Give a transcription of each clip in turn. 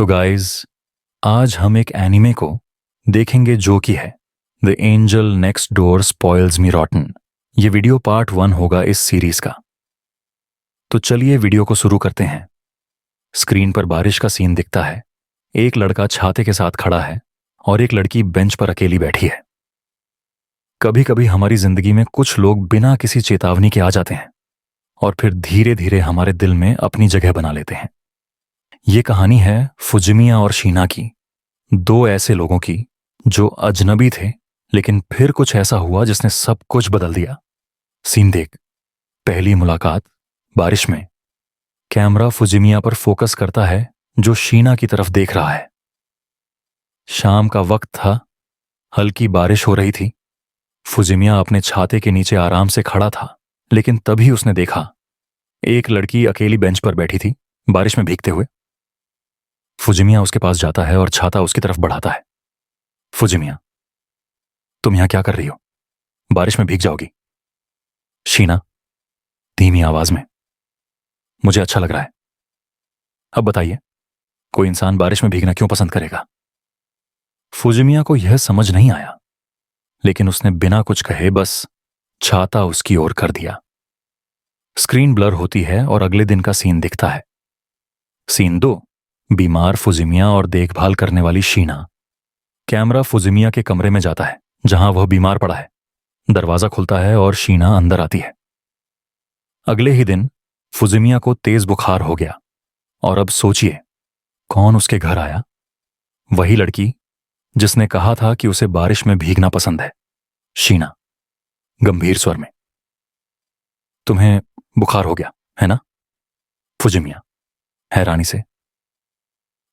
तो गाइस, आज हम एक एनिमे को देखेंगे जो कि है the angel next door spoils मी रॉटन। ये वीडियो पार्ट 1 होगा इस सीरीज का। तो चलिए वीडियो को शुरू करते हैं। स्क्रीन पर बारिश का सीन दिखता है। एक लड़का छाते के साथ खड़ा है और एक लड़की बेंच पर अकेली बैठी है। कभी कभी हमारी जिंदगी में कुछ लोग बिना किसी चेतावनी के आ जाते हैं और फिर धीरे धीरे हमारे दिल में अपनी जगह बना लेते हैं। ये कहानी है फुजिमिया और शीना की, दो ऐसे लोगों की जो अजनबी थे, लेकिन फिर कुछ ऐसा हुआ जिसने सब कुछ बदल दिया। सीन देख। पहली मुलाकात बारिश में। कैमरा फुजिमिया पर फोकस करता है जो शीना की तरफ देख रहा है। शाम का वक्त था, हल्की बारिश हो रही थी। फुजिमिया अपने छाते के नीचे आराम से खड़ा था, लेकिन तभी उसने देखा एक लड़की अकेली बेंच पर बैठी थी, बारिश में भीगते हुए। फुजिमिया उसके पास जाता है और छाता उसकी तरफ बढ़ाता है। फुजिमिया, तुम यहां क्या कर रही हो? बारिश में भीग जाओगी। शीना धीमी आवाज में, मुझे अच्छा लग रहा है। अब बताइए, कोई इंसान बारिश में भीगना क्यों पसंद करेगा? फुजिमिया को यह समझ नहीं आया, लेकिन उसने बिना कुछ कहे बस छाता उसकी ओर कर दिया। स्क्रीन ब्लर होती है और अगले दिन का सीन दिखता है। सीन 2, बीमार फुजिमिया और देखभाल करने वाली शीना। कैमरा फुजिमिया के कमरे में जाता है जहां वह बीमार पड़ा है। दरवाजा खुलता है और शीना अंदर आती है। अगले ही दिन फुजिमिया को तेज बुखार हो गया और अब सोचिए, कौन उसके घर आया? वही लड़की जिसने कहा था कि उसे बारिश में भीगना पसंद है। शीना गंभीर स्वर में, तुम्हें बुखार हो गया है ना? फुजिमिया हैरानी से,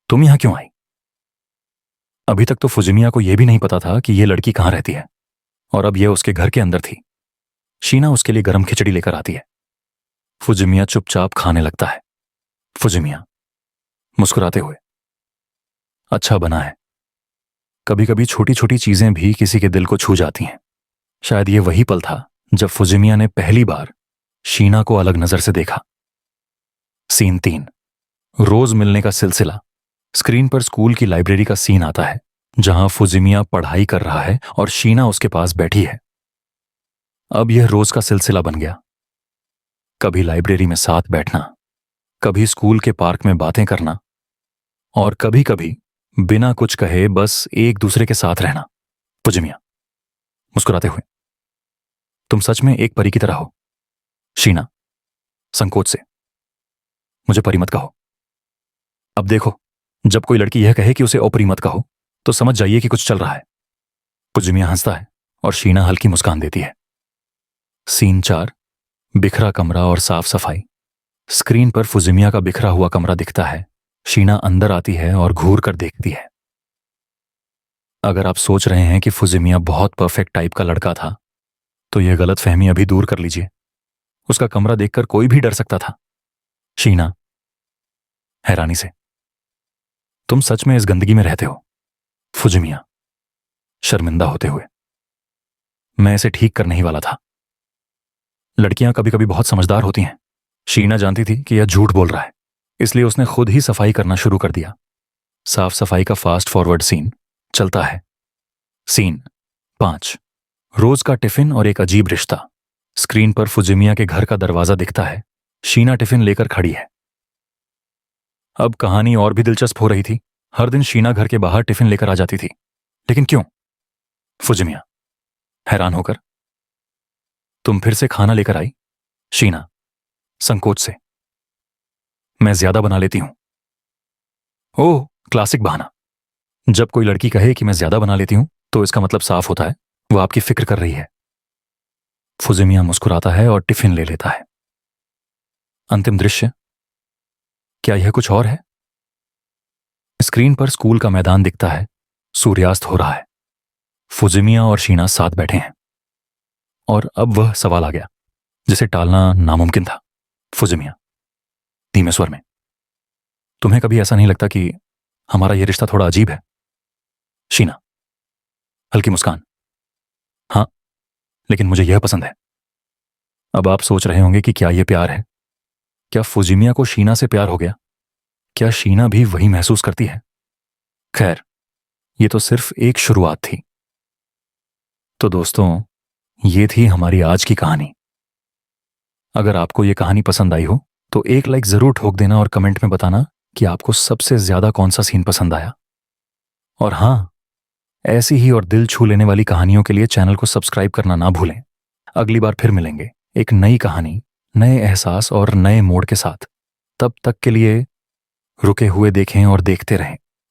तुम यहां क्यों आई? अभी तक तो फुजिमिया को यह भी नहीं पता था कि यह लड़की कहां रहती है, और अब यह उसके घर के अंदर थी। शीना उसके लिए गर्म खिचड़ी लेकर आती है। फुजिमिया चुपचाप खाने लगता है। फुजिमिया मुस्कुराते हुए, अच्छा बना है। कभी कभी छोटी छोटी चीजें भी किसी के दिल को छू जाती हैं। शायद यह वही पल था जब फुजिमिया ने पहली बार शीना को अलग नजर से देखा। सीन 3, रोज मिलने का सिलसिला। स्क्रीन पर स्कूल की लाइब्रेरी का सीन आता है जहां फुजिमिया पढ़ाई कर रहा है और शीना उसके पास बैठी है। अब यह रोज का सिलसिला बन गया। कभी लाइब्रेरी में साथ बैठना, कभी स्कूल के पार्क में बातें करना, और कभी कभी बिना कुछ कहे बस एक दूसरे के साथ रहना। फुजिमिया मुस्कुराते हुए, तुम सच में एक परी की तरह हो। शीना संकोच से, मुझे परी मत कहो। अब देखो, जब कोई लड़की यह कहे कि उसे अपरी मत कहो, तो समझ जाइए कि कुछ चल रहा है। फुजिमिया हंसता है और शीना हल्की मुस्कान देती है। सीन 4, बिखरा कमरा और साफ सफाई। स्क्रीन पर फुजिमिया का बिखरा हुआ कमरा दिखता है। शीना अंदर आती है और घूर कर देखती है। अगर आप सोच रहे हैं कि फुजिमिया बहुत परफेक्ट टाइप का लड़का था, तो यह गलतफहमी अभी दूर कर लीजिए। उसका कमरा देखकर कोई भी डर सकता था। शीना हैरानी से, तुम सच में इस गंदगी में रहते हो? फुजिमिया शर्मिंदा होते हुए, मैं इसे ठीक करने ही वाला था। लड़कियां कभी कभी बहुत समझदार होती हैं। शीना जानती थी कि यह झूठ बोल रहा है, इसलिए उसने खुद ही सफाई करना शुरू कर दिया। साफ सफाई का फास्ट फॉरवर्ड सीन चलता है। सीन 5, रोज का टिफिन और एक अजीब रिश्ता। स्क्रीन पर फुजिमिया के घर का दरवाजा दिखता है। शीना टिफिन लेकर खड़ी है। अब कहानी और भी दिलचस्प हो रही थी। हर दिन शीना घर के बाहर टिफिन लेकर आ जाती थी, लेकिन क्यों? फुजिमिया हैरान होकर, तुम फिर से खाना लेकर आई? शीना संकोच से, मैं ज्यादा बना लेती हूं। ओह, क्लासिक बहाना। जब कोई लड़की कहे कि मैं ज्यादा बना लेती हूं, तो इसका मतलब साफ होता है वो आपकी फिक्र कर रही है। फुजिमिया मुस्कुराता है और टिफिन ले लेता है। अंतिम दृश्य, क्या यह कुछ और है? स्क्रीन पर स्कूल का मैदान दिखता है। सूर्यास्त हो रहा है। फुजिमिया और शीना साथ बैठे हैं, और अब वह सवाल आ गया जिसे टालना नामुमकिन था। फुजिमिया धीमे स्वर में, तुम्हें कभी ऐसा नहीं लगता कि हमारा यह रिश्ता थोड़ा अजीब है? शीना हल्की मुस्कान, हां, लेकिन मुझे यह पसंद है। अब आप सोच रहे होंगे कि क्या यह प्यार है? क्या फुजिमिया को शीना से प्यार हो गया? क्या शीना भी वही महसूस करती है? खैर, ये तो सिर्फ एक शुरुआत थी। तो दोस्तों, ये थी हमारी आज की कहानी। अगर आपको ये कहानी पसंद आई हो तो एक लाइक जरूर ठोक देना और कमेंट में बताना कि आपको सबसे ज्यादा कौन सा सीन पसंद आया। और हां, ऐसी ही और दिल छू लेने वाली कहानियों के लिए चैनल को सब्सक्राइब करना ना भूलें। अगली बार फिर मिलेंगे एक नई कहानी, नए एहसास और नए मोड़ के साथ। तब तक के लिए रुके हुए देखें और देखते रहें।